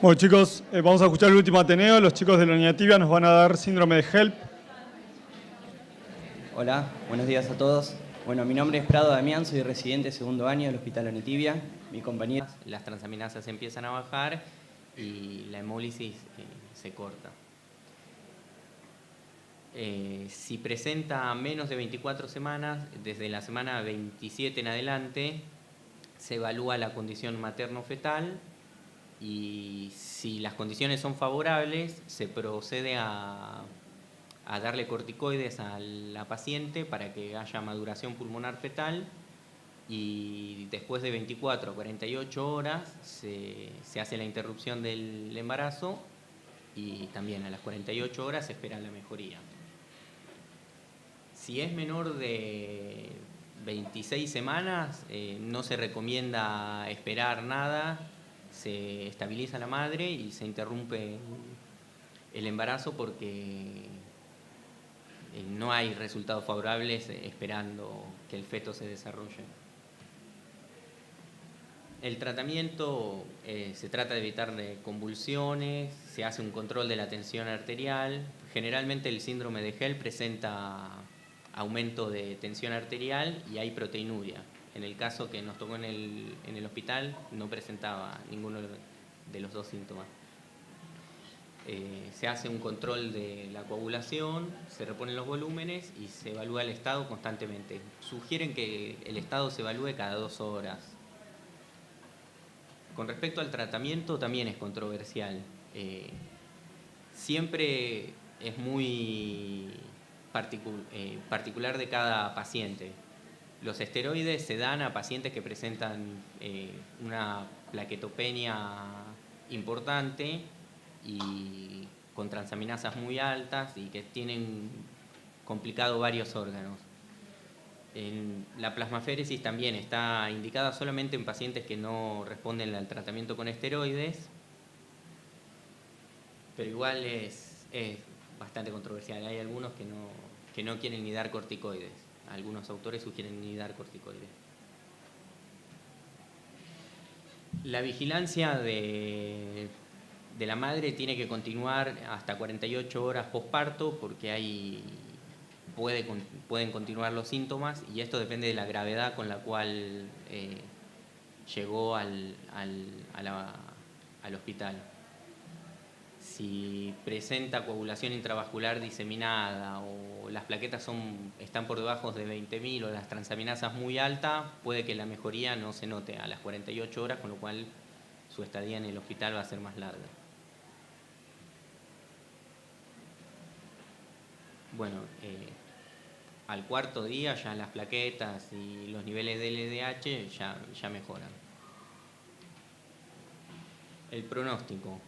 Bueno, chicos, vamos a escuchar el último Ateneo. Los chicos de la unidad tibia nos van a dar síndrome de HELP. Hola, buenos días a todos. Bueno, mi nombre es Prado Damián, soy residente de segundo año del Hospital Onitibia. Mi compañera... Las transaminasas empiezan a bajar y la hemólisis se corta. Si presenta menos de 24 semanas, desde la semana 27 en adelante, se evalúa la condición materno-fetal y si las condiciones son favorables, se procede a darle corticoides a la paciente para que haya maduración pulmonar fetal y después de 24 a 48 horas se hace la interrupción del embarazo y también a las 48 horas se espera la mejoría. Si es menor de 26 semanas, no se recomienda esperar nada, se estabiliza la madre y se interrumpe el embarazo porque no hay resultados favorables esperando que el feto se desarrolle. El tratamiento se trata de evitar convulsiones, se hace un control de la tensión arterial. Generalmente el síndrome de HELP presenta aumento de tensión arterial y hay proteinuria. En el caso que nos tocó en el hospital no presentaba ninguno de los dos síntomas. Se hace un control de la coagulación, se reponen los volúmenes y se evalúa el estado constantemente. Sugieren que el estado se evalúe cada 2 horas. Con respecto al tratamiento también es controversial. Siempre es muy particular de cada paciente. Los esteroides se dan a pacientes que presentan una plaquetopenia importante y con transaminasas muy altas y que tienen complicado varios órganos. La plasmaféresis también está indicada solamente en pacientes que no responden al tratamiento con esteroides, pero igual es bastante controversial. Hay algunos que no quieren ni dar corticoides. Algunos autores sugieren ni dar corticoides. La vigilancia de la madre tiene que continuar hasta 48 horas posparto porque pueden continuar los síntomas y esto depende de la gravedad con la cual llegó al hospital. Si presenta coagulación intravascular diseminada o las plaquetas están por debajo de 20.000 o las transaminasas muy altas, puede que la mejoría no se note a las 48 horas, con lo cual su estadía en el hospital va a ser más larga. Bueno, al cuarto día ya las plaquetas y los niveles de LDH ya mejoran. El pronóstico.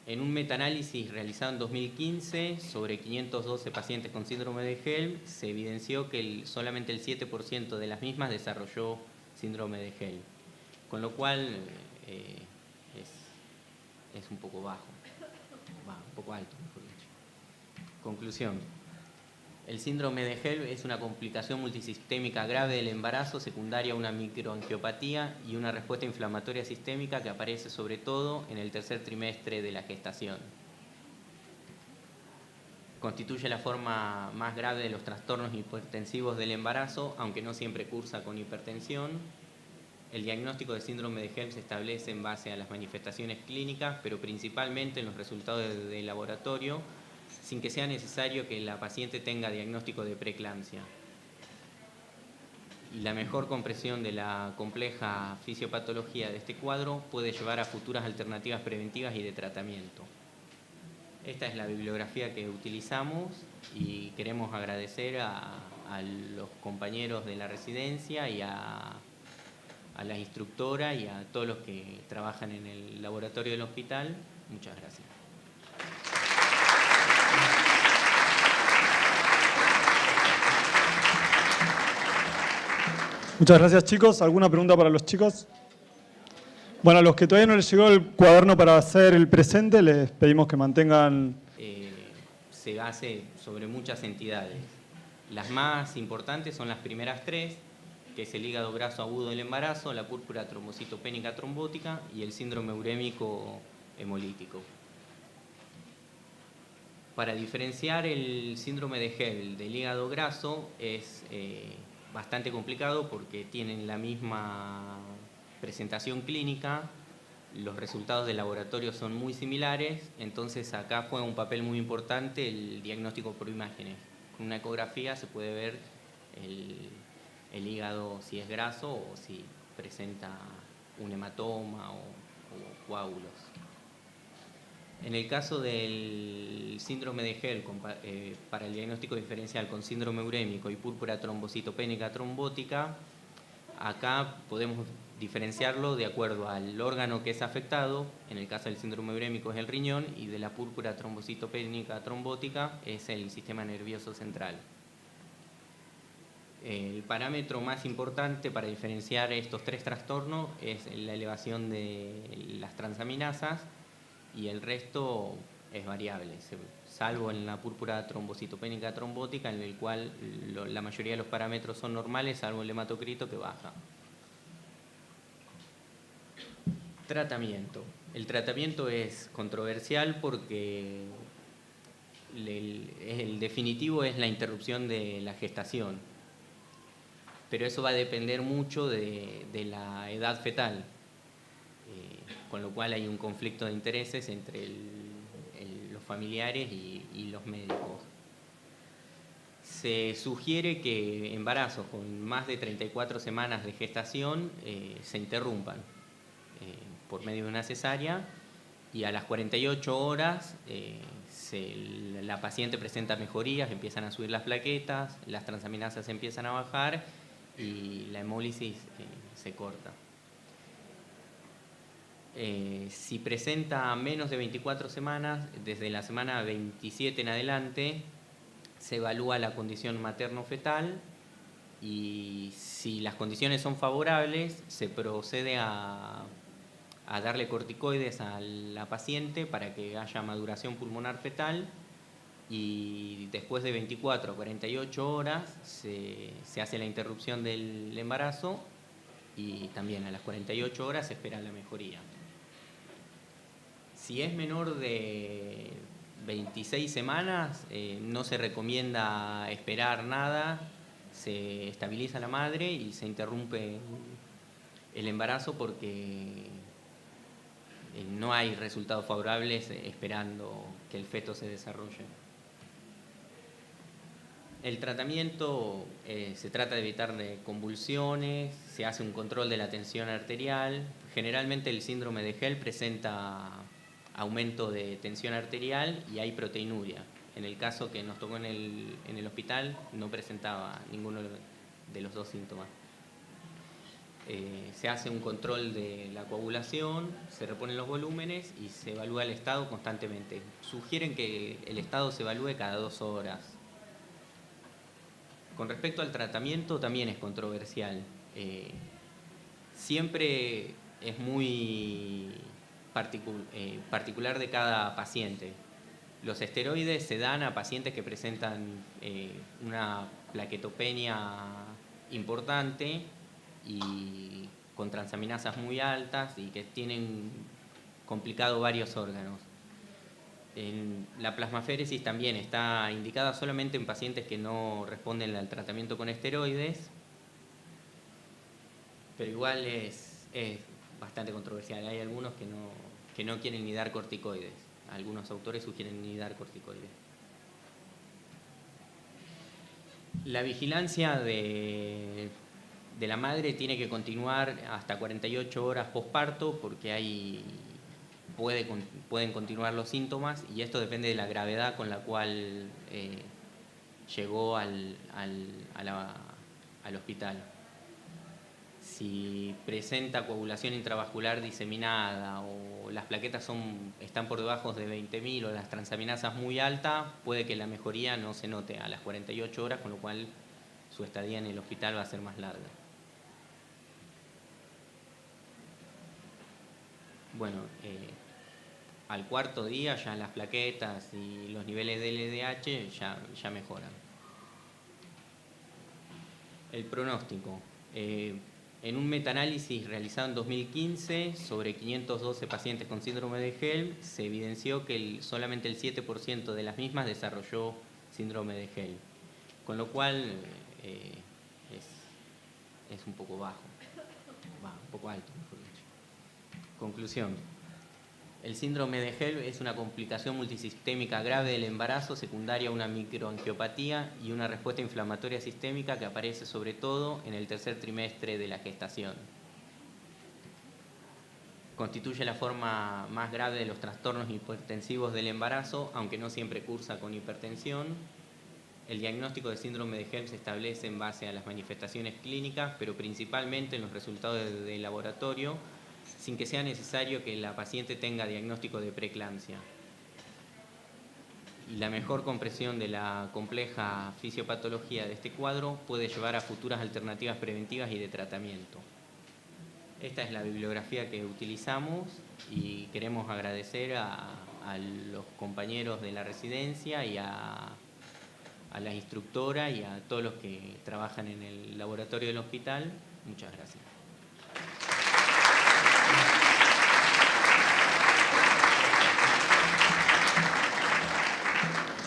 En un metaanálisis realizado en 2015 sobre 512 pacientes con síndrome de HELP, se evidenció que solamente el 7% de las mismas desarrolló síndrome de HELP, con lo cual es un poco bajo, un poco alto, mejor dicho. Conclusión. El síndrome de HELP es una complicación multisistémica grave del embarazo, secundaria a una microangiopatía y una respuesta inflamatoria sistémica que aparece sobre todo en el tercer trimestre de la gestación. Constituye la forma más grave de los trastornos hipertensivos del embarazo, aunque no siempre cursa con hipertensión. El diagnóstico de síndrome de HELP se establece en base a las manifestaciones clínicas, pero principalmente en los resultados de laboratorio, sin que sea necesario que la paciente tenga diagnóstico de preeclampsia. Y la mejor comprensión de la compleja fisiopatología de este cuadro puede llevar a futuras alternativas preventivas y de tratamiento. Esta es la bibliografía que utilizamos y queremos agradecer a los compañeros de la residencia y a la instructora y a todos los que trabajan en el laboratorio del hospital. Muchas gracias. Muchas gracias, chicos. ¿Alguna pregunta para los chicos? Bueno, a los que todavía no les llegó el cuaderno para hacer el presente, les pedimos que mantengan... Se hace sobre muchas entidades. Las más importantes son las primeras 3, que es el hígado graso agudo del embarazo, la púrpura trombocitopénica trombótica y el síndrome urémico hemolítico. Para diferenciar el síndrome de Hell del hígado graso es bastante complicado porque tienen la misma presentación clínica, los resultados de laboratorio son muy similares, entonces acá juega un papel muy importante el diagnóstico por imágenes. Con una ecografía se puede ver el hígado si es graso o si presenta un hematoma o coágulos. En el caso del síndrome de Hell, para el diagnóstico diferencial con síndrome urémico y púrpura trombocitopénica trombótica, acá podemos diferenciarlo de acuerdo al órgano que es afectado. En el caso del síndrome urémico es el riñón y de la púrpura trombocitopénica trombótica es el sistema nervioso central. El parámetro más importante para diferenciar estos tres trastornos es la elevación de las transaminasas y el resto es variable, salvo en la púrpura trombocitopénica trombótica, en el cual la mayoría de los parámetros son normales, salvo el hematocrito que baja. Tratamiento. El tratamiento es controversial porque el definitivo es la interrupción de la gestación, pero eso va a depender mucho de la edad fetal. Con lo cual hay un conflicto de intereses entre los familiares y los médicos. Se sugiere que embarazos con más de 34 semanas de gestación se interrumpan por medio de una cesárea y a las 48 horas la paciente presenta mejorías, empiezan a subir las plaquetas, las transaminasas empiezan a bajar y la hemólisis se corta. Si presenta menos de 24 semanas, desde la semana 27 en adelante, se evalúa la condición materno-fetal y si las condiciones son favorables, se procede a darle corticoides a la paciente para que haya maduración pulmonar fetal y después de 24 a 48 horas se hace la interrupción del embarazo y también a las 48 horas se espera la mejoría. Si es menor de 26 semanas, no se recomienda esperar nada, se estabiliza la madre y se interrumpe el embarazo porque no hay resultados favorables esperando que el feto se desarrolle. El tratamiento se trata de evitar convulsiones, se hace un control de la tensión arterial. Generalmente el síndrome de Hell presenta aumento de tensión arterial y hay proteinuria. En el caso que nos tocó en el hospital no presentaba ninguno de los dos síntomas. Se hace un control de la coagulación, se reponen los volúmenes y se evalúa el estado constantemente. Sugieren que el estado se evalúe cada 2 horas. Con respecto al tratamiento también es controversial. Siempre es muy particular de cada paciente. Los esteroides se dan a pacientes que presentan una plaquetopenia importante y con transaminasas muy altas y que tienen complicado varios órganos. La plasmaféresis también está indicada solamente en pacientes que no responden al tratamiento con esteroides, pero igual es bastante controversial. Hay algunos que no quieren ni dar corticoides. Algunos autores sugieren ni dar corticoides. La vigilancia de la madre tiene que continuar hasta 48 horas posparto porque pueden continuar los síntomas y esto depende de la gravedad con la cual llegó al hospital. Si presenta coagulación intravascular diseminada o las plaquetas están por debajo de 20.000 o las transaminasas muy altas, puede que la mejoría no se note a las 48 horas, con lo cual su estadía en el hospital va a ser más larga. Bueno, al cuarto día ya las plaquetas y los niveles de LDH ya mejoran. El pronóstico. En un metaanálisis realizado en 2015 sobre 512 pacientes con síndrome de Helm, se evidenció que solamente el 7% de las mismas desarrolló síndrome de Helm, con lo cual es un poco bajo, un poco alto, mejor dicho. Conclusión. El síndrome de Helm es una complicación multisistémica grave del embarazo, secundaria a una microangiopatía y una respuesta inflamatoria sistémica que aparece sobre todo en el tercer trimestre de la gestación. Constituye la forma más grave de los trastornos hipertensivos del embarazo, aunque no siempre cursa con hipertensión. El diagnóstico de síndrome de Helm se establece en base a las manifestaciones clínicas, pero principalmente en los resultados de laboratorio, sin que sea necesario que la paciente tenga diagnóstico de preeclampsia. Y la mejor comprensión de la compleja fisiopatología de este cuadro puede llevar a futuras alternativas preventivas y de tratamiento. Esta es la bibliografía que utilizamos y queremos agradecer a los compañeros de la residencia y a la instructora y a todos los que trabajan en el laboratorio del hospital. Muchas gracias.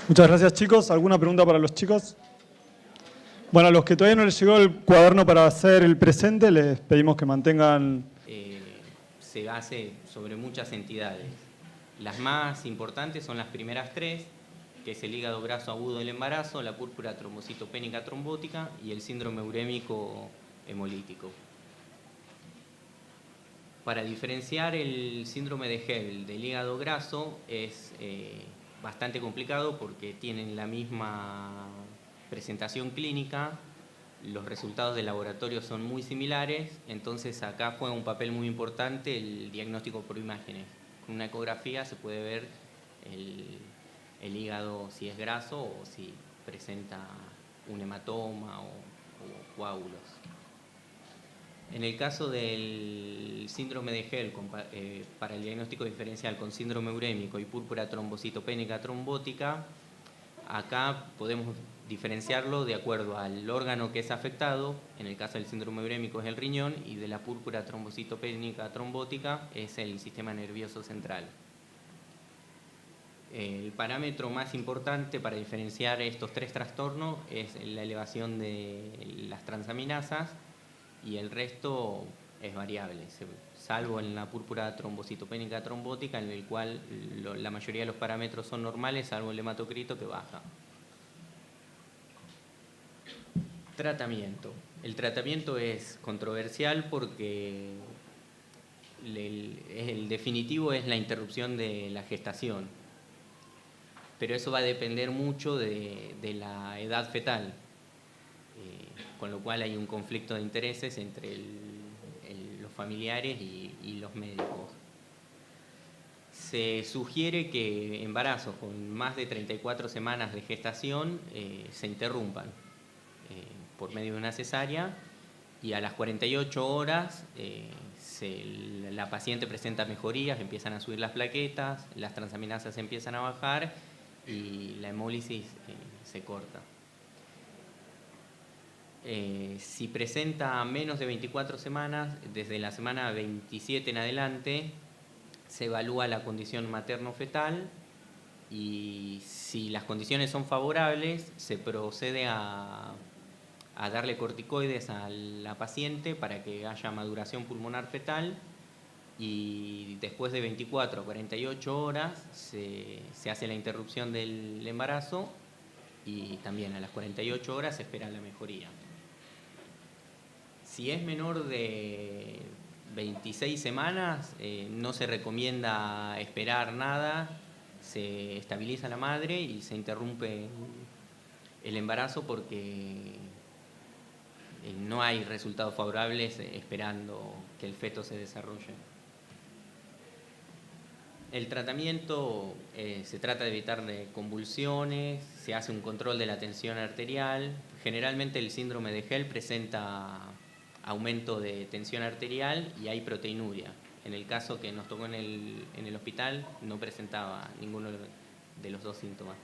Muchas gracias, chicos. ¿Alguna pregunta para los chicos? Bueno, a los que todavía no les llegó el cuaderno para hacer el presente, les pedimos que mantengan... Se hace sobre muchas entidades. Las más importantes son las primeras tres, que es el hígado graso agudo del embarazo, la púrpura trombocitopénica trombótica y el síndrome urémico hemolítico. Para diferenciar el síndrome de Helm del hígado graso es bastante complicado porque tienen la misma presentación clínica, los resultados del laboratorio son muy similares, entonces acá juega un papel muy importante el diagnóstico por imágenes. Con una ecografía se puede ver el hígado si es graso o si presenta un hematoma o coágulos. En el caso del síndrome de Helm, para el diagnóstico diferencial con síndrome urémico y púrpura trombocitopénica trombótica, acá podemos diferenciarlo de acuerdo al órgano que es afectado. En el caso del síndrome urémico es el riñón y de la púrpura trombocitopénica trombótica es el sistema nervioso central. El parámetro más importante para diferenciar estos tres trastornos es la elevación de las transaminasas y el resto es variable, salvo en la púrpura trombocitopénica trombótica, en el cual la mayoría de los parámetros son normales, salvo el hematocrito que baja. Tratamiento. El tratamiento es controversial porque el definitivo es la interrupción de la gestación, pero eso va a depender mucho de la edad fetal, con lo cual hay un conflicto de intereses entre los familiares y los médicos. Se sugiere que embarazos con más de 34 semanas de gestación se interrumpan por medio de una cesárea y a las 48 horas la paciente presenta mejorías, empiezan a subir las plaquetas, las transaminasas empiezan a bajar y la hemólisis se corta. Si presenta menos de 24 semanas, desde la semana 27 en adelante, se evalúa la condición materno-fetal y si las condiciones son favorables, se procede a darle corticoides a la paciente para que haya maduración pulmonar fetal y después de 24 a 48 horas se hace la interrupción del embarazo y también a las 48 horas se espera la mejoría. Si es menor de 26 semanas, no se recomienda esperar nada, se estabiliza la madre y se interrumpe el embarazo porque no hay resultados favorables esperando que el feto se desarrolle. El tratamiento se trata de evitar convulsiones, se hace un control de la tensión arterial. Generalmente el síndrome de Helm presenta aumento de tensión arterial y hay proteinuria. En el caso que nos tocó en el hospital no presentaba ninguno de los dos síntomas.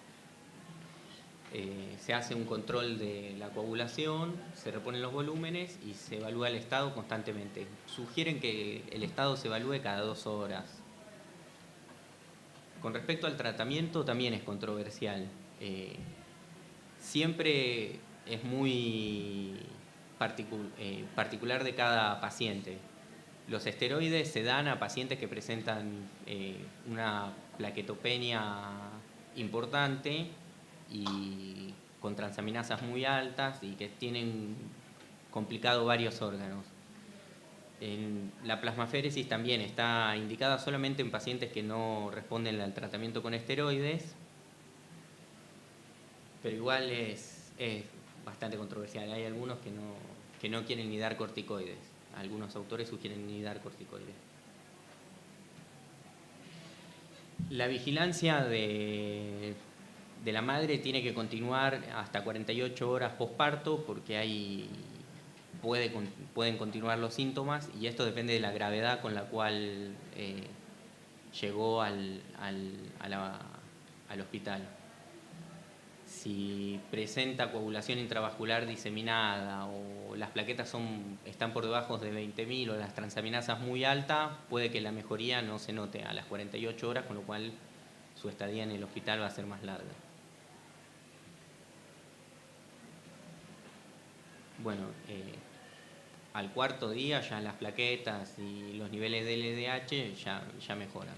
Se hace un control de la coagulación, se reponen los volúmenes y se evalúa el estado constantemente. Sugieren que el estado se evalúe cada 2 horas. Con respecto al tratamiento también es controversial. Siempre es muy particular de cada paciente. Los esteroides se dan a pacientes que presentan una plaquetopenia importante y con transaminasas muy altas y que tienen complicado varios órganos. La plasmaféresis también está indicada solamente en pacientes que no responden al tratamiento con esteroides, pero igual es bastante controversial. Hay algunos que no quieren ni dar corticoides. Algunos autores sugieren ni dar corticoides. La vigilancia de la madre tiene que continuar hasta 48 horas posparto porque pueden continuar los síntomas y esto depende de la gravedad con la cual llegó al hospital. Si presenta coagulación intravascular diseminada o las plaquetas están por debajo de 20.000 o las transaminasas muy altas, puede que la mejoría no se note a las 48 horas, con lo cual su estadía en el hospital va a ser más larga. Bueno, al 4.º día ya las plaquetas y los niveles de LDH ya mejoran.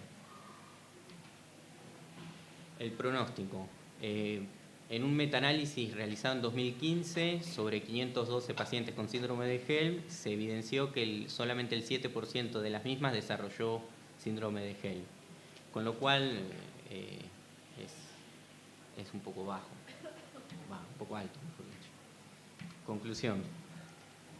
El pronóstico. En un metaanálisis realizado en 2015 sobre 512 pacientes con síndrome de Helm, se evidenció que solamente el 7% de las mismas desarrolló síndrome de Helm, con lo cual es un poco bajo, un poco alto, mejor dicho. Conclusión.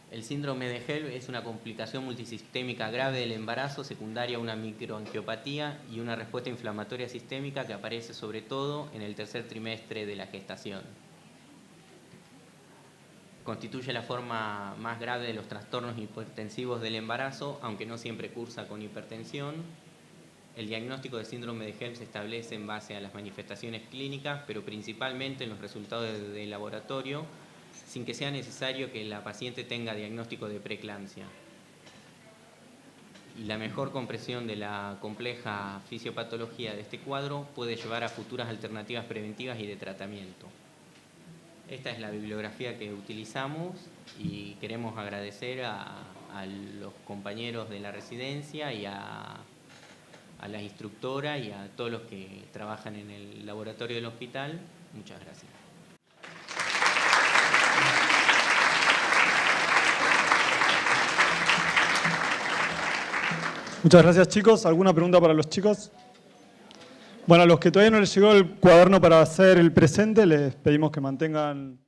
El síndrome de Helm es una complicación multisistémica grave del embarazo, secundaria a una microangiopatía y una respuesta inflamatoria sistémica que aparece sobre todo en el 3er trimestre de la gestación. Constituye la forma más grave de los trastornos hipertensivos del embarazo, aunque no siempre cursa con hipertensión. El diagnóstico de síndrome de Helm se establece en base a las manifestaciones clínicas, pero principalmente en los resultados de laboratorio, sin que sea necesario que la paciente tenga diagnóstico de preeclampsia. Y la mejor comprensión de la compleja fisiopatología de este cuadro puede llevar a futuras alternativas preventivas y de tratamiento. Esta es la bibliografía que utilizamos y queremos agradecer a los compañeros de la residencia y a la instructora y a todos los que trabajan en el laboratorio del hospital. Muchas gracias. Muchas gracias, chicos. ¿Alguna pregunta para los chicos? Bueno, a los que todavía no les llegó el cuaderno para hacer el presente, les pedimos que mantengan